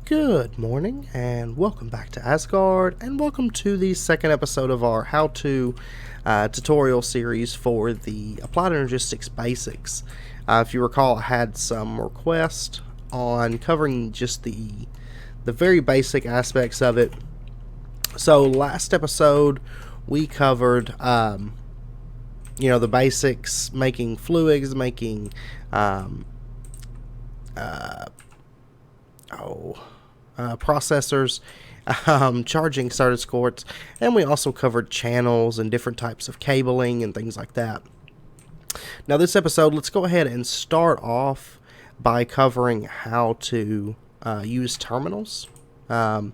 Good morning and welcome back to Asgard, and welcome to the second episode of our how-to tutorial series for the Applied Energistics Basics. If you recall, I had some requests on covering just the very basic aspects of it. So last episode we covered the basics, making fluids, making processors, charging circuit boards, and we also covered channels and different types of cabling and things like that. Now this episode, let's go ahead and start off by covering how to use terminals. And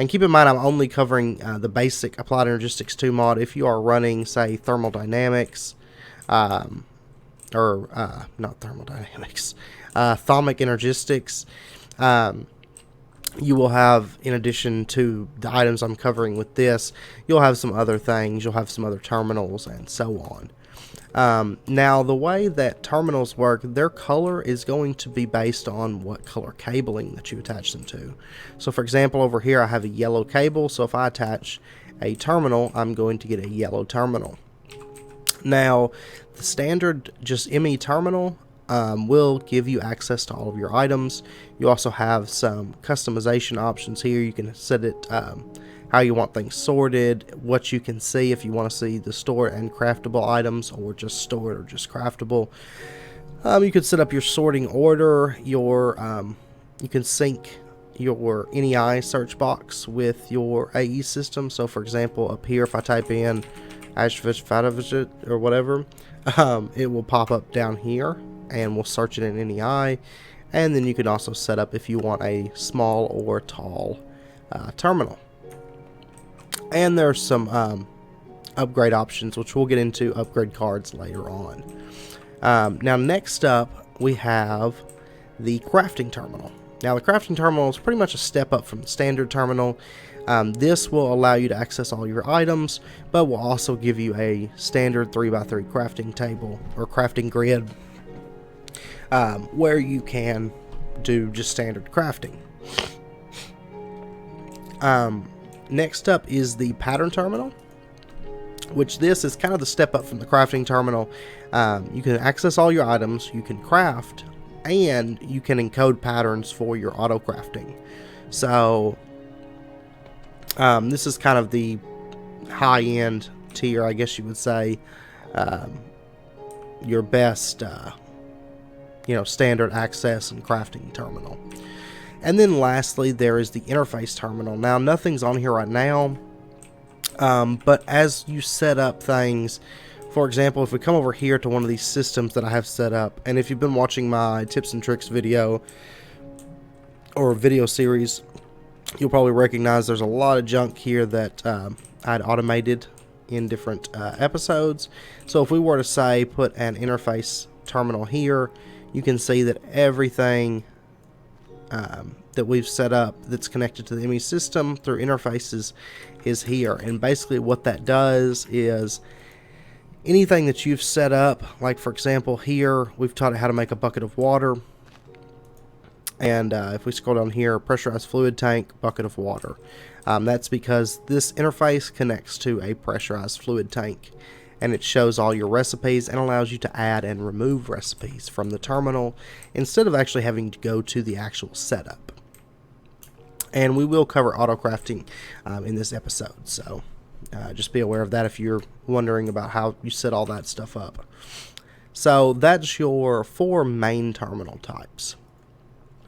keep in mind, I'm only covering the basic Applied Energistics 2 mod. If you are running, say, thermodynamics, not thermodynamics, atomic energistics, you will have, in addition to the items I'm covering with this, you'll have some other things, you'll have some other terminals, and so on. Now, the way that terminals work, their color is going to be based on what color cabling that you attach them to. So, for example, over here I have a yellow cable, so if I attach a terminal, I'm going to get a yellow terminal. Now, the standard just ME terminal will give you access to all of your items. You also have some customization options here. You can set it how you want things sorted, what you can see, if you want to see the stored and craftable items, or just stored or just craftable. You can set up your sorting order, your you can sync your NEI search box with your AE system. So for example, up here, if I type in Ashfish or whatever, it will pop up down here and we'll search it in NEI. And then you can also set up if you want a small or tall terminal. And there's some upgrade options, which we'll get into upgrade cards later on. Now next up we have the crafting terminal. Now the crafting terminal is pretty much a step up from the standard terminal. This will allow you to access all your items, but will also give you a standard 3x3 crafting table or crafting grid, where you can do just standard crafting. Next up is the pattern terminal, which this is kind of the step up from the crafting terminal. You can access all your items, you can craft, and you can encode patterns for your auto crafting. So this is kind of the high-end tier, I guess you would say, your best standard access and crafting terminal. And then lastly, there is the interface terminal. Now, nothing's on here right now, but as you set up things, for example, if we come over here to one of these systems that I have set up, and if you've been watching my tips and tricks video or video series, you'll probably recognize there's a lot of junk here that I'd automated in different episodes. So if we were to say put an interface terminal here, you can see that everything that we've set up that's connected to the ME system through interfaces is here. And basically what that does is anything that you've set up, like for example here, we've taught it how to make a bucket of water. And if we scroll down here, pressurized fluid tank, bucket of water. That's because this interface connects to a pressurized fluid tank, and it shows all your recipes and allows you to add and remove recipes from the terminal instead of actually having to go to the actual setup. And we will cover auto crafting in this episode, so just be aware of that if you're wondering about how you set all that stuff up. So that's your 4 main terminal types.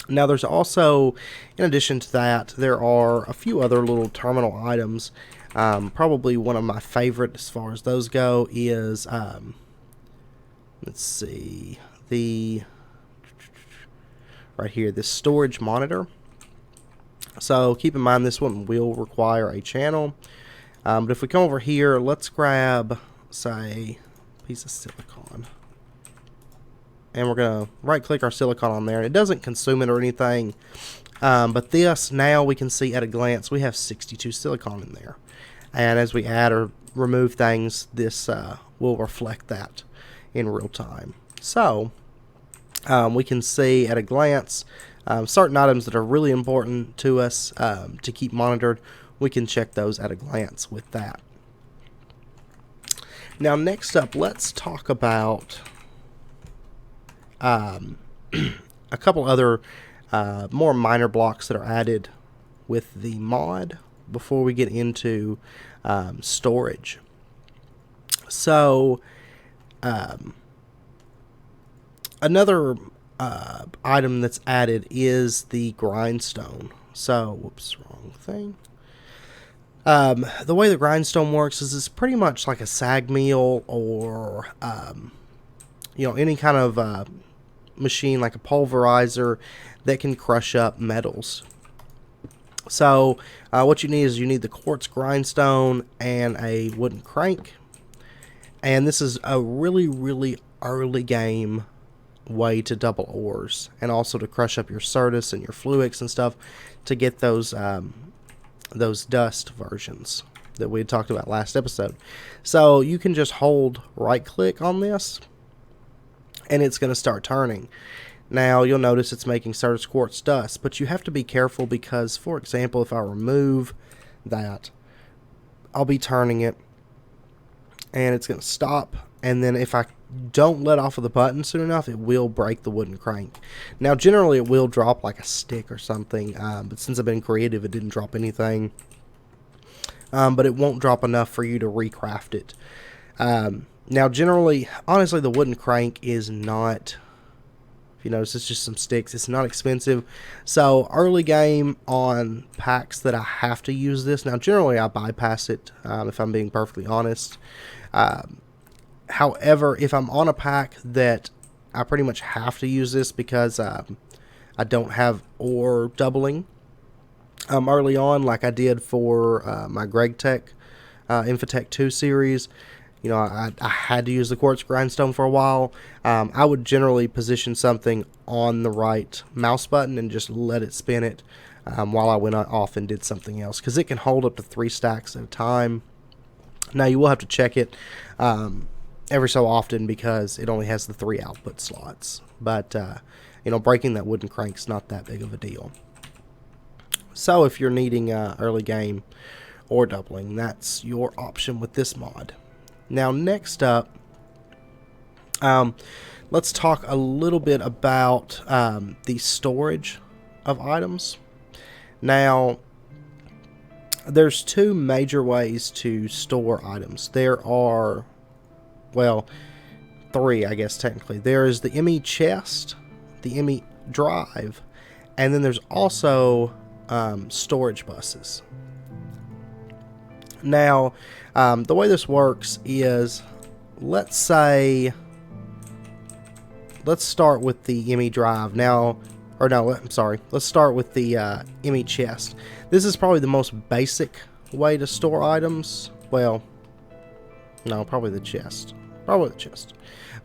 Now there's also, in addition to that, there are a few other little terminal items. Probably one of my favorite as far as those go is, let's see, right here, this storage monitor. So keep in mind this one will require a channel. But if we come over here, let's grab, say, a piece of silicon. And we're going to right click our silicon on there. It doesn't consume it or anything. But this, now we can see at a glance, we have 62 silicon in there. And as we add or remove things, this will reflect that in real time. So we can see at a glance certain items that are really important to us to keep monitored, we can check those at a glance with that. Now, next up, let's talk about a couple other more minor blocks that are added with the mod before we get into storage. So, another item that's added is the grindstone. So, whoops, wrong thing. The way the grindstone works is it's pretty much like a sag mill or, any kind of machine like a pulverizer that can crush up metals. So what you need is you need the quartz grindstone and a wooden crank. And this is a really, really early game way to double ores and also to crush up your Certus and your Fluix and stuff to get those dust versions that we had talked about last episode. So you can just hold right click on this and it's going to start turning. Now you'll notice it's making Certus quartz dust, but you have to be careful because, for example, if I remove that, I'll be turning it and it's going to stop, and then if I don't let off of the button soon enough, it will break the wooden crank. Now generally it will drop like a stick or something, but since I've been creative, it didn't drop anything. But it won't drop enough for you to recraft it. Now generally, honestly, the wooden crank is not, if you notice, it's just some sticks. It's not expensive. So early game on packs that I have to use this. Now generally I bypass it, if I'm being perfectly honest. However, if I'm on a pack that I pretty much have to use this because I don't have ore doubling early on, like I did for my Greg Tech Infotech 2 series, I had to use the quartz grindstone for a while. I would generally position something on the right mouse button and just let it spin it while I went off and did something else, because it can hold up to 3 stacks at a time. Now you will have to check it every so often because it only has the 3 output slots, but breaking that wooden crank's not that big of a deal. So if you're needing early game or doubling, that's your option with this mod. Now next up, let's talk a little bit about the storage of items. Now there's 2 major ways to store items. There are, well, 3, I guess, technically. There is the ME chest, the ME drive, and then there's also storage buses. Now, the way this works is, let's start with the ME drive. Let's start with the ME chest. This is probably the most basic way to store items. Well, no, probably the chest.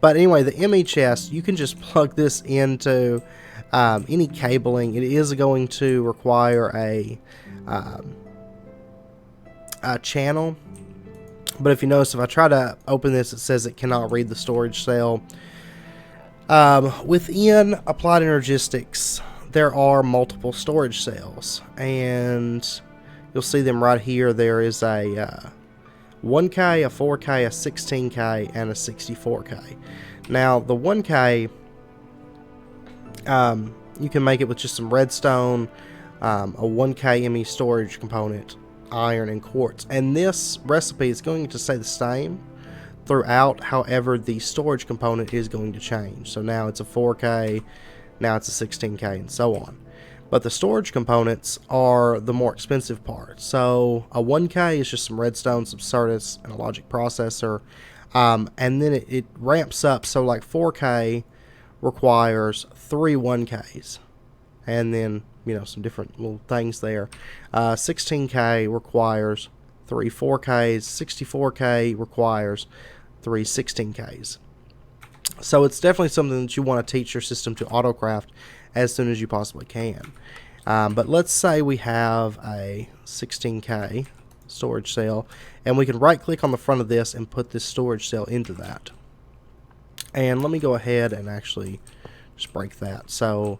But anyway, the ME chest, you can just plug this into any cabling. It is going to require a channel. But if you notice, if I try to open this, it says it cannot read the storage cell. Within Applied Energistics, there are multiple storage cells, and you'll see them right here. There is a 1K, a 4K, a 16K, and a 64K. Now, the 1K, you can make it with just some redstone, a 1K ME storage component, iron, and quartz. And this recipe is going to stay the same throughout. However, the storage component is going to change. So now it's a 4K, now it's a 16K, and so on. But the storage components are the more expensive part. So a 1K is just some redstone, some Certus, and a logic processor. And then it ramps up. So like 4K requires 3 1Ks. And then, some different little things there. 16K requires 3 4Ks. 64K requires 3 16Ks. So it's definitely something that you want to teach your system to autocraft as soon as you possibly can. But let's say we have a 16K storage cell, and we can right click on the front of this and put this storage cell into that. And let me go ahead and actually just break that. So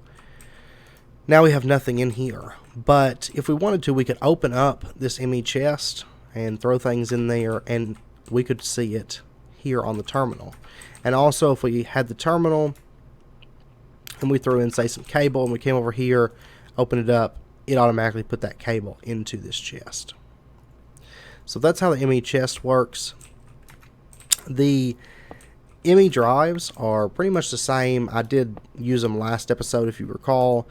Now we have nothing in here. But if we wanted to, we could open up this ME chest and throw things in there, and we could see it here on the terminal. And also, if we had the terminal and we threw in, say, some cable, and we came over here, opened it up, it automatically put that cable into this chest. So that's how the ME chest works. The ME drives are pretty much the same. I did use them last episode, if you recall,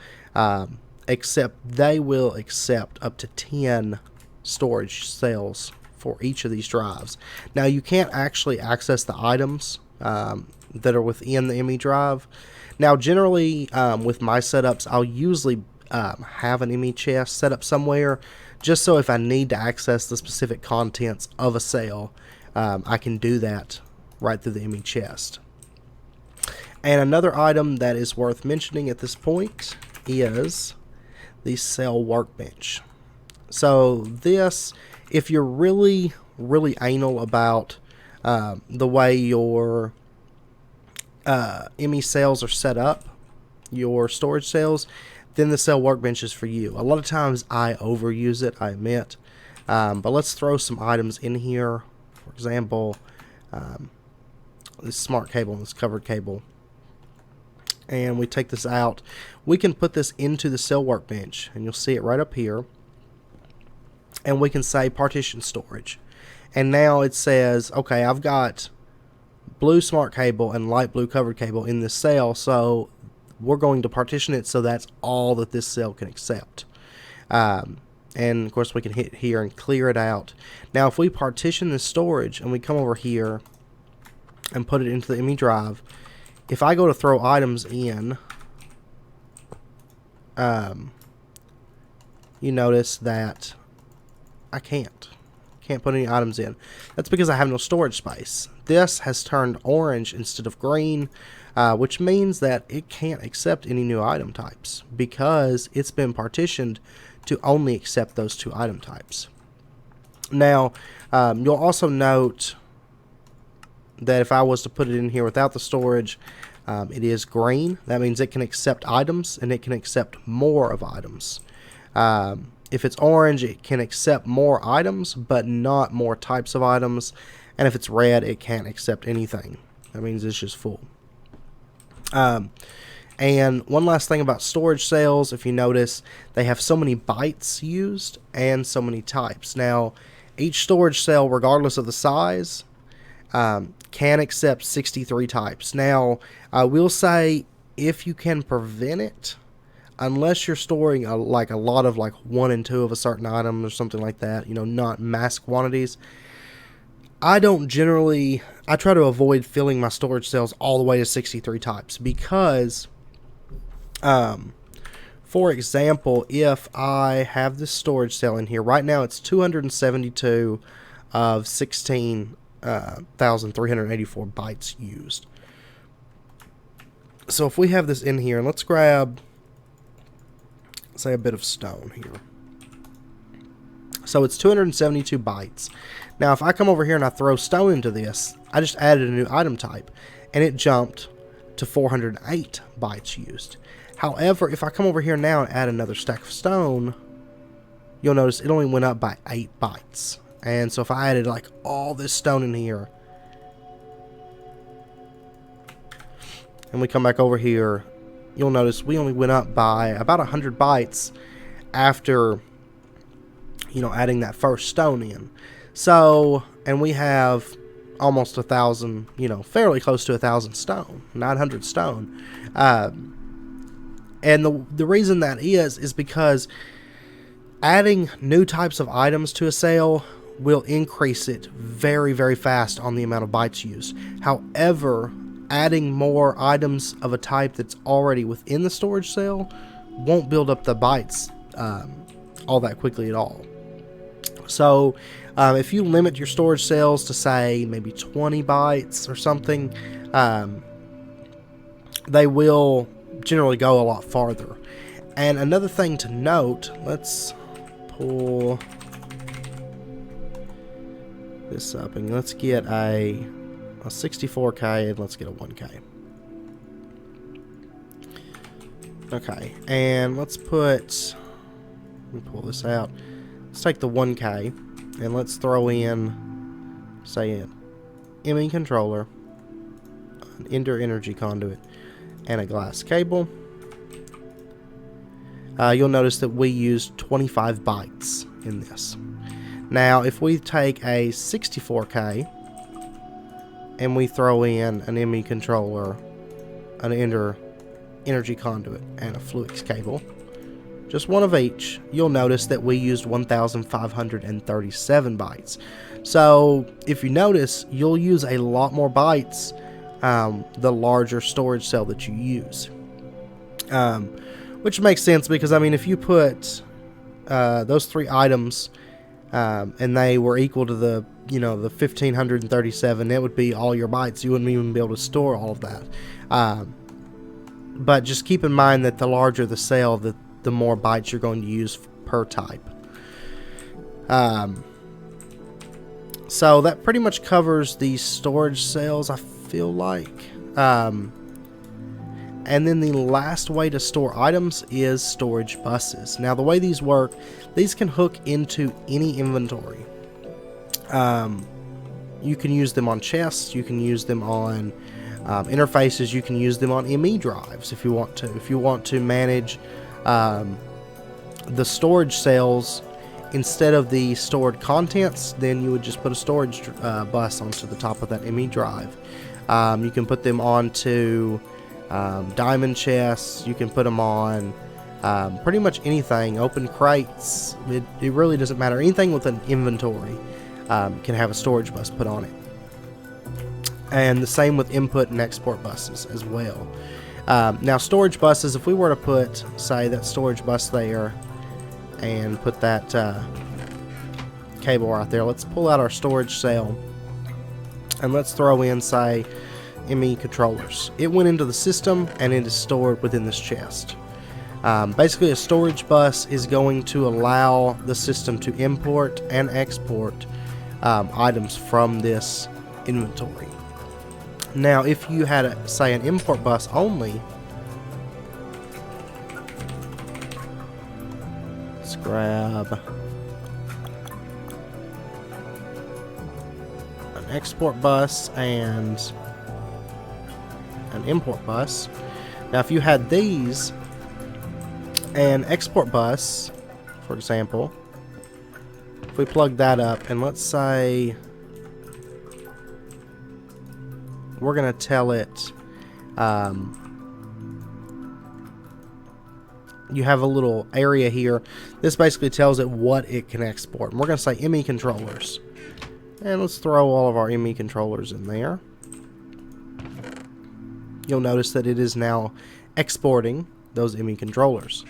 except they will accept up to 10 storage cells for each of these drives. Now, you can't actually access the items that are within the ME drive. Now, generally, with my setups, I'll usually have an ME chest set up somewhere, just so if I need to access the specific contents of a cell, I can do that right through the ME chest. And another item that is worth mentioning at this point is the cell workbench. So this, if you're really anal about the way your ME cells are set up, your storage cells, then the cell workbench is for you. A lot of times I overuse it, I admit, but let's throw some items in here. For example, this smart cable and this covered cable, and we take this out. We can put this into the cell workbench, and you'll see it right up here, and we can say partition storage, and now it says, okay, I've got blue smart cable and light blue covered cable in this cell, so we're going to partition it so that's all that this cell can accept. And of course we can hit here and clear it out. Now if we partition this storage and we come over here and put it into the ME drive, if I go to throw items in, you notice that I can't put any items in. That's because I have no storage space. This has turned orange instead of green, which means that it can't accept any new item types because it's been partitioned to only accept those two item types. Now, you'll also note that if I was to put it in here without the storage, it is green. That means it can accept items, and it can accept more of items. If it's orange, it can accept more items, but not more types of items. And if it's red, it can't accept anything. That means it's just full. And one last thing about storage cells, if you notice, they have so many bytes used and so many types. Now, each storage cell, regardless of the size, can accept 63 types. Now, I will say, if you can prevent it, unless you're storing a lot of 1 and 2 of a certain item or something like that, not mass quantities, I try to avoid filling my storage cells all the way to 63 types because, for example, if I have this storage cell in here, right now it's 272 of 16,384 bytes used. So if we have this in here, and let's grab, say, a bit of stone here. So it's 272 bytes. Now, if I come over here and I throw stone into this, I just added a new item type, and it jumped to 408 bytes used. However, if I come over here now and add another stack of stone, you'll notice it only went up by 8 bytes. And so if I added all this stone in here, and we come back over here, you'll notice we only went up by about 100 bytes after, adding that first stone in. So, and we have almost 1,000, fairly close to 1,000 stone, 900 stone. And the reason that is because adding new types of items to a cell will increase it very, very fast on the amount of bytes used. However, adding more items of a type that's already within the storage cell won't build up the bytes all that quickly at all. So if you limit your storage cells to, say, maybe 20 bytes or something, they will generally go a lot farther. And another thing to note, let's pull this up and let's get a 64K and let's get a 1K. Okay, and let's put, let me pull this out. Let's take the 1K and let's throw in, say, an ME controller, an Ender energy conduit, and a glass cable. You'll notice that we used 25 bytes in this. Now, if we take a 64K and we throw in an ME controller, an Ender energy conduit, and a Fluix cable, just one of each, you'll notice that we used 1,537 bytes. So, if you notice, you'll use a lot more bytes the larger storage cell that you use. Which makes sense because, I mean, if you put those 3 items and they were equal to the 1,537, it would be all your bytes. You wouldn't even be able to store all of that. But just keep in mind that the larger the cell, the more bytes you're going to use per type. So that pretty much covers the storage cells, I feel like. And then the last way to store items is storage buses. Now, the way these work, these can hook into any inventory. You can use them on chests, you can use them on interfaces, you can use them on ME drives if you want to. If you want to manage the storage cells instead of the stored contents, then you would just put a storage bus onto the top of that ME drive. You can put them onto diamond chests, you can put them on pretty much anything, open crates, it really doesn't matter. Anything with an inventory can have a storage bus put on it. And the same with input and export buses as well. Now, storage buses, if we were to put, say, that storage bus there and put that cable right there, let's pull out our storage cell and let's throw in, say, ME controllers. It went into the system and it is stored within this chest. Basically, a storage bus is going to allow the system to import and export items from this inventory. Now, if you had, say, an import bus only, let's grab an export bus and an import bus. Now, if you had these, an export bus, for example, if we plug that up and let's say we're going to tell it you have a little area here. This basically tells it what it can export. And we're going to say ME controllers. And let's throw all of our ME controllers in there. You'll notice that it is now exporting those ME controllers.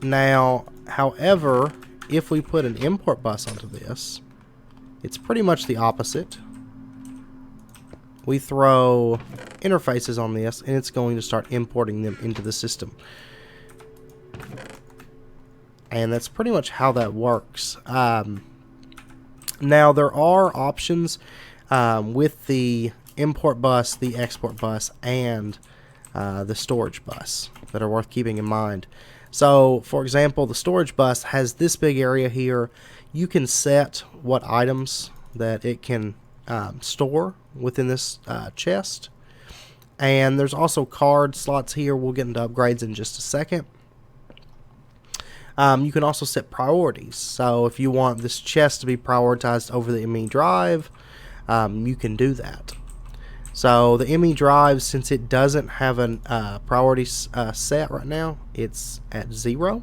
Now, however, if we put an import bus onto this, it's pretty much the opposite. We throw interfaces on this and it's going to start importing them into the system. And that's pretty much how that works. Now, there are options with the import bus, the export bus, and the storage bus that are worth keeping in mind. So, for example, the storage bus has this big area here. You can set what items that it can store within this chest. And there's also card slots here. We'll get into upgrades in just a second. You can also set priorities. So if you want this chest to be prioritized over the ME drive, you can do that. So the ME drive, since it doesn't have a priority set right now, it's at 0.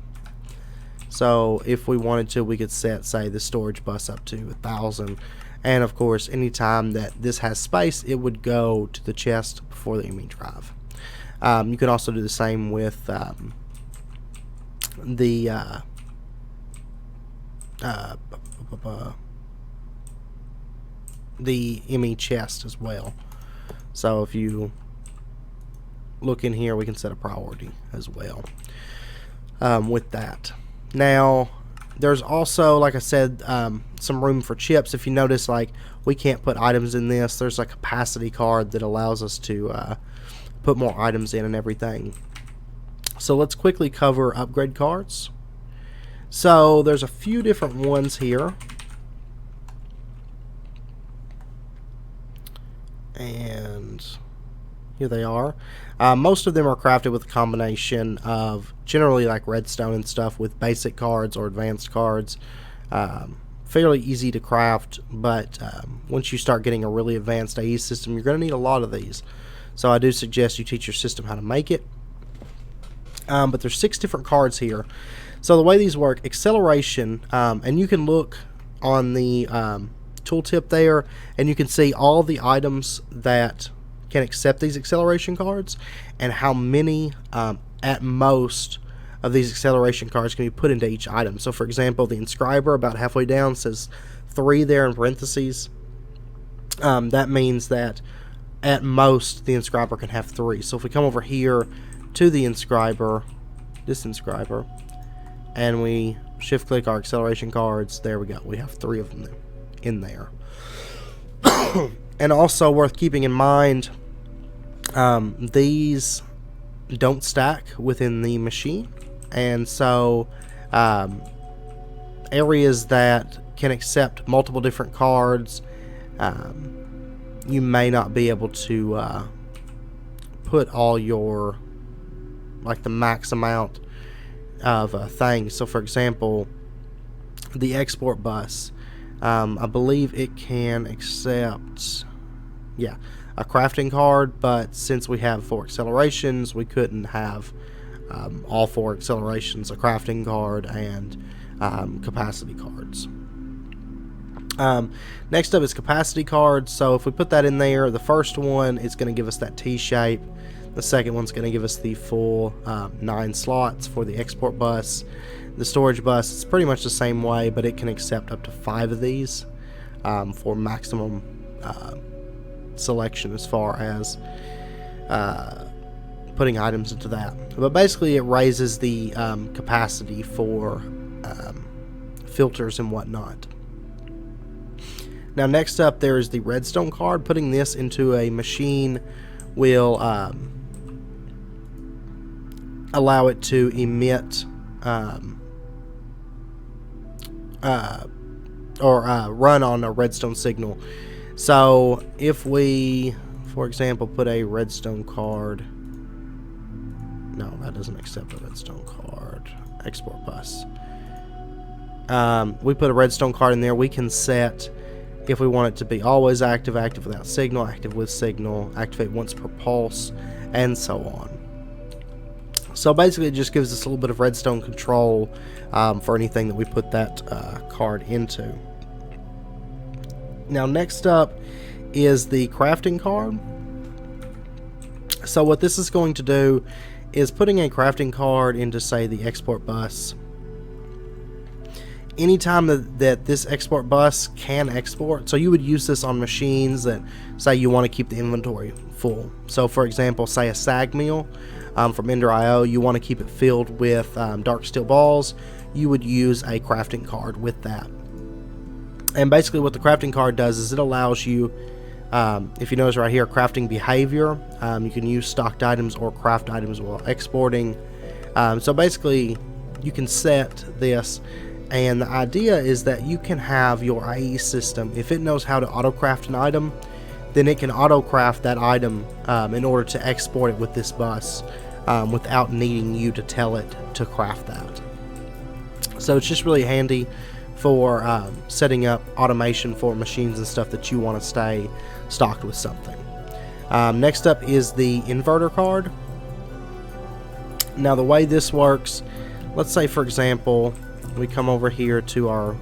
So if we wanted to, we could set, say, the storage bus up to 1,000. And of course, anytime that this has space, it would go to the chest before the ME drive. You can also do the same with the ME chest as well. So if you look in here, we can set a priority as well with that. Now, there's also, like I said, some room for chips. If you notice, like, we can't put items in this. There's a capacity card that allows us to put more items in and everything. So let's quickly cover upgrade cards. So there's a few different ones here. And here they are. Most of them are crafted with a combination of generally like redstone and stuff with basic cards or advanced cards. Fairly easy to craft, but once you start getting a really advanced AE system, you're going to need a lot of these. So I do suggest you teach your system how to make it. But there's 6 different cards here. So the way these work, acceleration, and you can look on the tooltip there, and you can see all the items that can accept these acceleration cards and how many at most of these acceleration cards can be put into each item. So for example, the inscriber about halfway down says 3 there in parentheses. That means that at most the inscriber can have 3. So if we come over here to the inscriber, this inscriber, and we shift click our acceleration cards, there we go, we have 3 of them in there. And also worth keeping in mind, these don't stack within the machine, and so areas that can accept multiple different cards, you may not be able to put all your, like, the max amount of things. So for example, the export bus, I believe it can accept, yeah, a crafting card, but since we have 4 accelerations, we couldn't have all 4 accelerations, a crafting card, and capacity cards. Next up is capacity cards. So if we put that in there, the first one is going to give us that T shape. The second one's going to give us the full 9 slots for the export bus. The storage bus is pretty much the same way, but it can accept up to 5 of these for maximum selection as far as putting items into that. But basically it raises the capacity for filters and whatnot. Now next up there is the redstone card. Putting this into a machine will allow it to emit run on a redstone signal. So if we, for example, put a redstone card, no, that doesn't accept a redstone card, export bus. We put a redstone card in there, we can set if we want it to be always active, active without signal, active with signal, activate once per pulse, and so on. So basically it just gives us a little bit of redstone control for anything that we put that card into. Now next up is the crafting card. So what this is going to do is putting a crafting card into, say, the export bus. Anytime that this export bus can export, so you would use this on machines that, say, you want to keep the inventory full. So for example, say a sag mill from Ender.io, you want to keep it filled with dark steel balls, you would use a crafting card with that. And basically what the crafting card does is it allows you, if you notice right here, crafting behavior, you can use stocked items or craft items while exporting. So basically you can set this, and the idea is that you can have your IE system, if it knows how to auto-craft an item, then it can auto-craft that item in order to export it with this bus without needing you to tell it to craft that. So it's just really handy for setting up automation for machines and stuff that you want to stay stocked with something. Next up is the inverter card. Now the way this works, let's say for example we come over here to our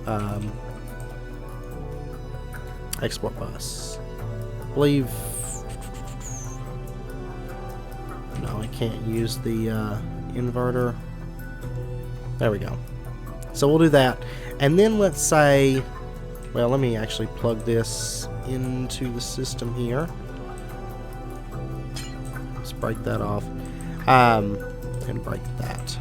export bus. I believe, no, I can't use the inverter. There we go. So we'll do that, and then let's say, well, let me actually plug this into the system here. Let's break that off and break that.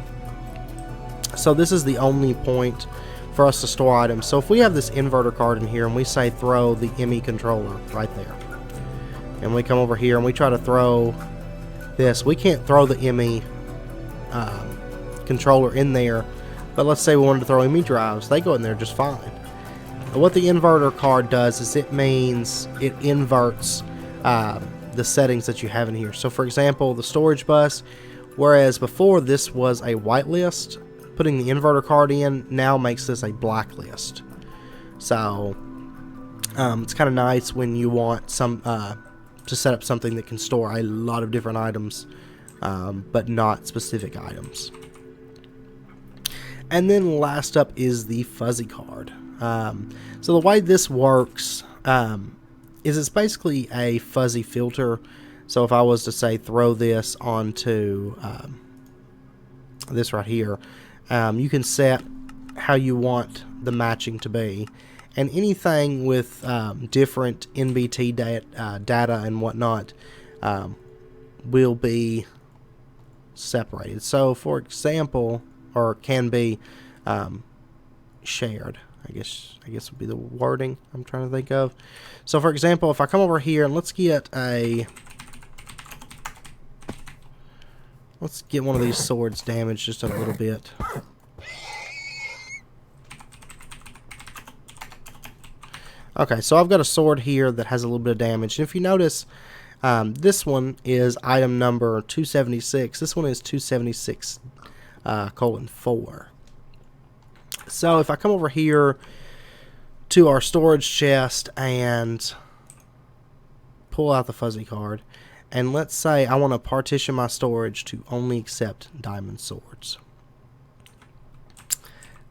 So this is the only point for us to store items. So if we have this inverter card in here and we say throw the ME controller right there, and we come over here and we try to throw this. We can't throw the ME controller in there, but let's say we wanted to throw ME drives. They go in there just fine. What the inverter card does is it means it inverts the settings that you have in here. So for example, the storage bus, whereas before this was a whitelist, putting the inverter card in now makes this a blacklist. So it's kind of nice when you want some to set up something that can store a lot of different items, but not specific items. And then last up is the fuzzy card. So the way this works is it's basically a fuzzy filter. So if I was to say throw this onto this right here, you can set how you want the matching to be, and anything with different NBT data and whatnot will be separated. So for example, or can be shared, I guess would be the wording I'm trying to think of. So for example, if I come over here and let's get one of these swords damaged just a little bit. Okay, so I've got a sword here that has a little bit of damage. And if you notice, this one is item number 276. This one is 276 :4. So if I come over here to our storage chest and pull out the fuzzy card, and let's say I want to partition my storage to only accept diamond swords.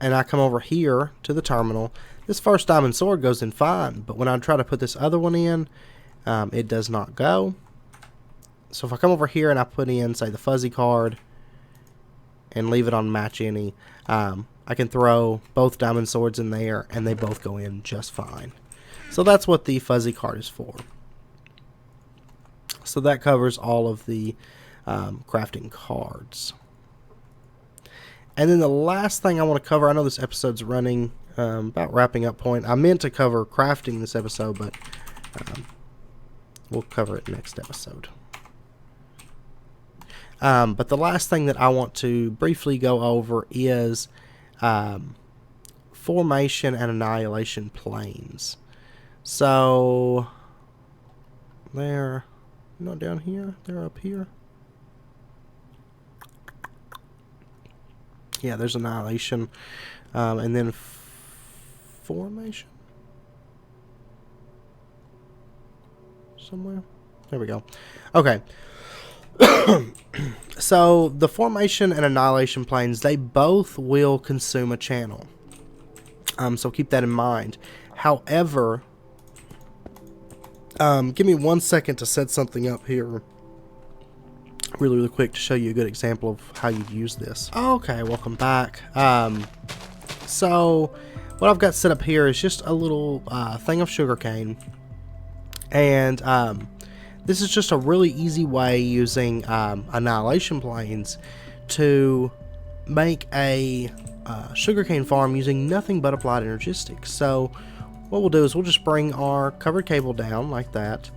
And I come over here to the terminal. This first diamond sword goes in fine, but when I try to put this other one in, it does not go. So if I come over here and I put in, say, the fuzzy card and leave it on match any, I can throw both diamond swords in there and they both go in just fine. So that's what the fuzzy card is for. So that covers all of the crafting cards. And then the last thing I want to cover, I know this episode's running about wrapping up point. I meant to cover crafting this episode, but we'll cover it next episode. But the last thing that I want to briefly go over is formation and annihilation planes. So they're not down here, they're up here. Yeah, there's annihilation, and then formation somewhere. There we go. Okay. So the formation and annihilation planes, they both will consume a channel. So keep that in mind. However, give me 1 second to set something up here really quick to show you a good example of how you'd use this. Okay, welcome back. So what I've got set up here is just a little thing of sugarcane, and this is just a really easy way using annihilation planes to make a sugarcane farm using nothing but applied energistics. So what we'll do is we'll just bring our covered cable down like that,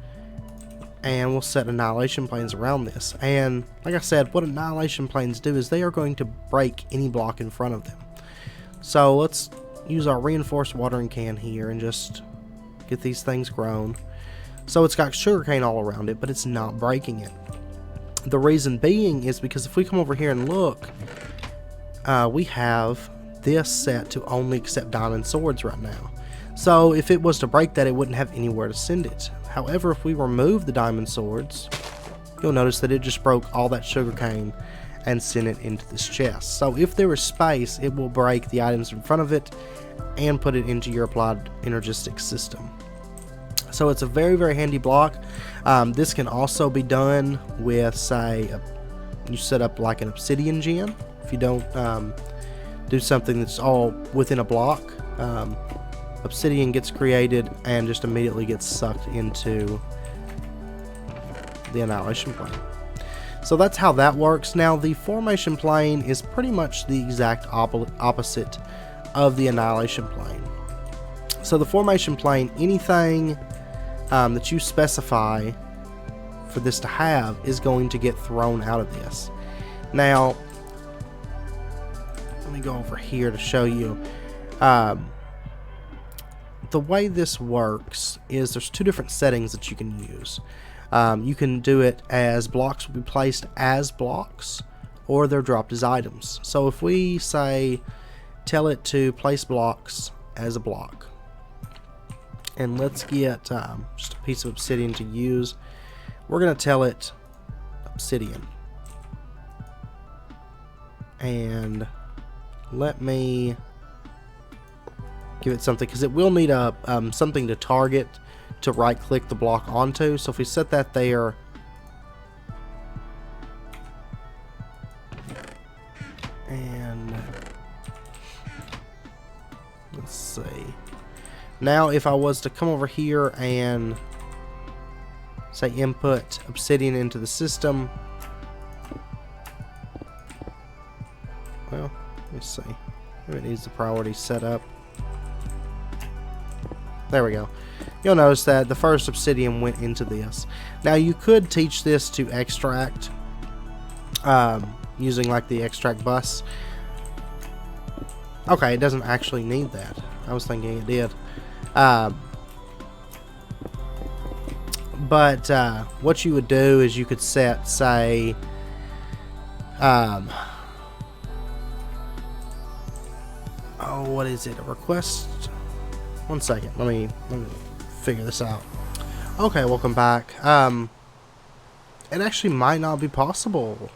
and we'll set annihilation planes around this. And like I said, what annihilation planes do is they are going to break any block in front of them. So let's use our reinforced watering can here and just get these things grown. So it's got sugarcane all around it, but it's not breaking it. The reason being is because if we come over here and look, we have this set to only accept diamond swords right now. So if it was to break that, it wouldn't have anywhere to send it. However, if we remove the diamond swords, you'll notice that it just broke all that sugarcane and sent it into this chest. So if there is space, it will break the items in front of it and put it into your applied energistics system. So it's a very, very handy block. This can also be done with, say, you set up like an obsidian gen. If you don't do something that's all within a block, obsidian gets created and just immediately gets sucked into the annihilation plane. So that's how that works. Now the formation plane is pretty much the exact opposite of the annihilation plane. So the formation plane, anything that you specify for this to have is going to get thrown out of this. Now, let me go over here to show you. The way this works is there's two different settings that you can use. You can do it as blocks will be placed as blocks, or they're dropped as items. So if we say, tell it to place blocks as a block, and let's get just a piece of obsidian to use. We're going to tell it obsidian. And let me give it something, because it will need a something to target to right click the block onto. So if we set that there, and let's see. Now if I was to come over here and say input obsidian into the system, well, let's see. Maybe it needs the priority set up. There we go. You'll notice that the first obsidian went into this. Now you could teach this to extract using like the extract bus. Okay, it doesn't actually need that. I was thinking it did. But what you would do is you could set, say, oh, what is it? A request? One second. Let me figure this out. Okay, welcome back. It actually might not be possible.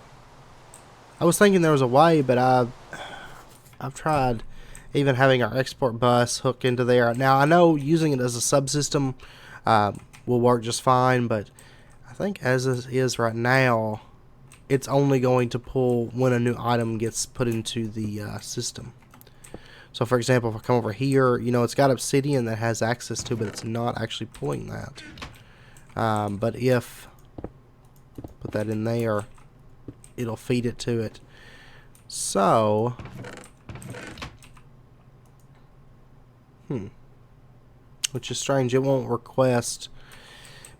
I was thinking there was a way, but I've tried even having our export bus hook into there. Now I know using it as a subsystem will work just fine, but I think as it is right now, it's only going to pull when a new item gets put into the system. So for example, if I come over here, you know, it's got obsidian that has access to, but it's not actually pulling that. But if put that in there, it'll feed it to it. So which is strange, it won't request.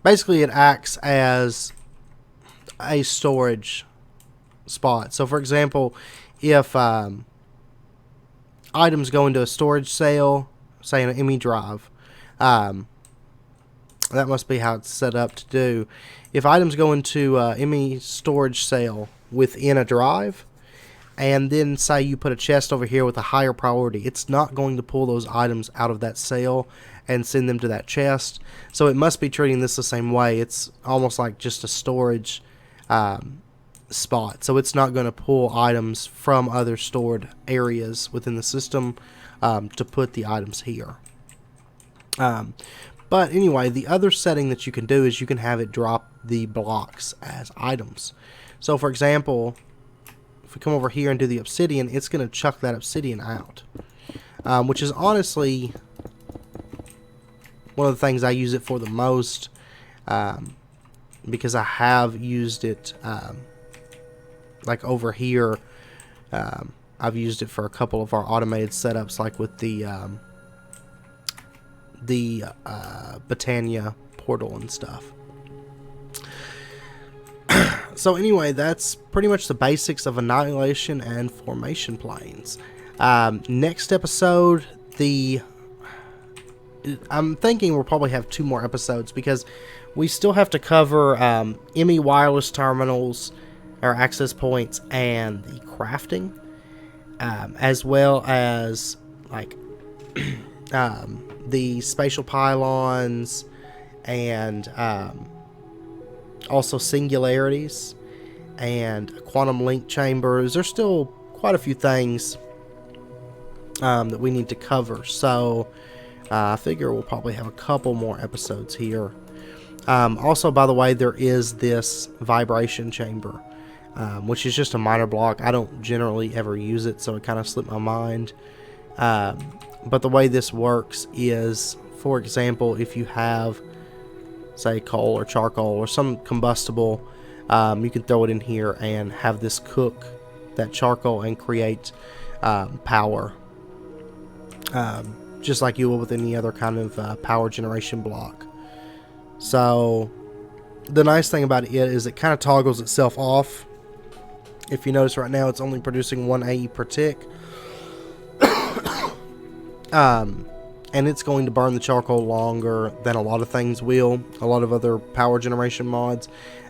Basically it acts as a storage spot. So for example, if items go into a storage cell, say in an ME drive, that must be how it's set up to do. If items go into a ME storage cell within a drive, and then say you put a chest over here with a higher priority, it's not going to pull those items out of that cell and send them to that chest. So it must be treating this the same way. It's almost like just a storage spot. So it's not going to pull items from other stored areas within the system to put the items here. But anyway, the other setting that you can do is you can have it drop the blocks as items. So for example, if we come over here and do the obsidian, it's going to chuck that obsidian out, which is honestly one of the things I use it for the most, because I have used it like over here. I've used it for a couple of our automated setups, like with the Britannia portal and stuff. So anyway, that's pretty much the basics of Annihilation and formation planes. Next episode, I'm thinking we'll probably have 2 more episodes, because we still have to cover ME wireless terminals, or access points, and the crafting, as well as like the spatial pylons, and also singularities and quantum link chambers. There's still quite a few things that we need to cover, so I figure we'll probably have a couple more episodes here. Also, by the way, there is this vibration chamber, which is just a minor block. I don't generally ever use it, so it kind of slipped my mind. But the way this works is, for example, if you have, say, coal or charcoal or some combustible, you can throw it in here and have this cook that charcoal and create power, just like you would with any other kind of power generation block. So the nice thing about it is it kind of toggles itself off. If you notice right now, it's only producing 1 AE per tick. And it's going to burn the charcoal longer than a lot of things will, a lot of other power generation mods,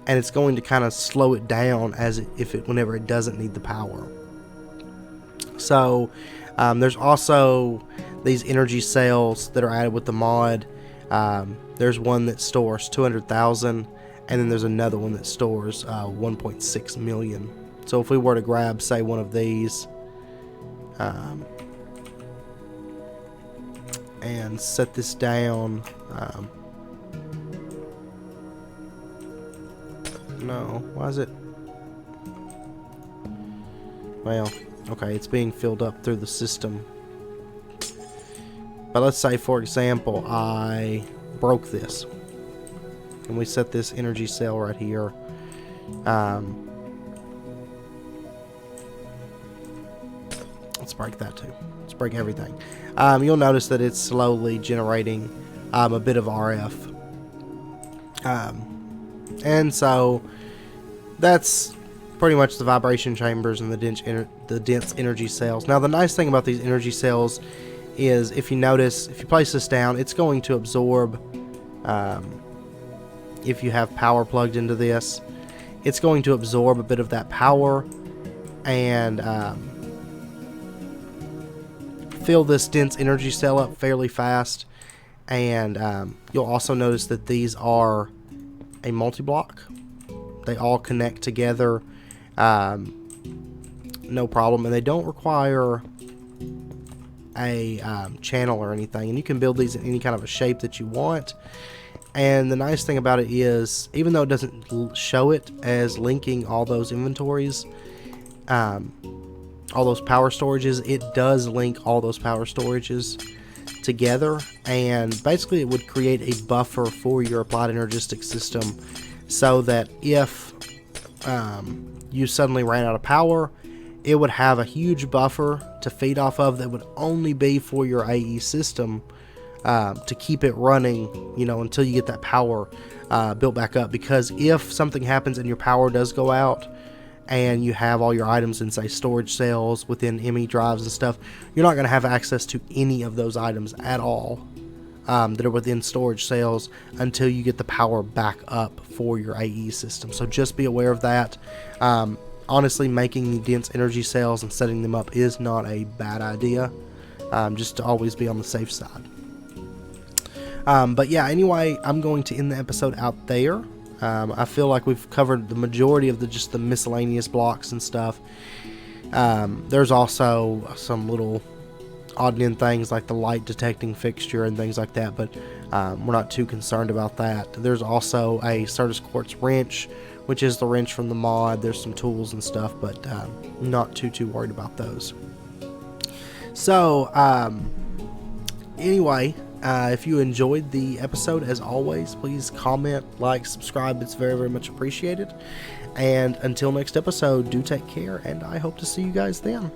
and it's going to kind of slow it down whenever it doesn't need the power. So there's also these energy cells that are added with the mod. There's one that stores 200,000, and then there's another one that stores 1.6 million. So if we were to grab, say, one of these and set this down, no, why is it? Well, okay, it's being filled up through the system. But let's say, for example, I broke this, and we set this energy cell right here. Let's break that too. Let's break everything. You'll notice that it's slowly generating a bit of RF. And so that's pretty much the vibration chambers and the dense energy cells. Now, the nice thing about these energy cells is, if you notice, if you place this down, it's going to absorb, if you have power plugged into this, it's going to absorb a bit of that power and fill this dense energy cell up fairly fast. And you'll also notice that these are a multi-block. They all connect together, no problem, and they don't require a channel or anything, and you can build these in any kind of a shape that you want. And the nice thing about it is, even though it doesn't show it as linking all those inventories, all those power storages, it does link all those power storages together, and basically it would create a buffer for your applied Energistics system, so that if you suddenly ran out of power, it would have a huge buffer to feed off of that would only be for your AE system, to keep it running, until you get that power built back up. Because if something happens and your power does go out, and you have all your items in, say, storage cells within ME drives and stuff, you're not going to have access to any of those items at all that are within storage cells until you get the power back up for your AE system. So just be aware of that. Honestly, making the dense energy cells and setting them up is not a bad idea, just to always be on the safe side. But yeah, anyway, I'm going to end the episode out there. I feel like we've covered the majority of just the miscellaneous blocks and stuff. There's also some little odd and end things like the light detecting fixture and things like that, but we're not too concerned about that. There's also a Certus Quartz wrench, which is the wrench from the mod. There's some tools and stuff, but not too worried about those. So anyway, if you enjoyed the episode, as always, please comment, like, subscribe. It's very much appreciated. And until next episode, do take care, and I hope to see you guys then.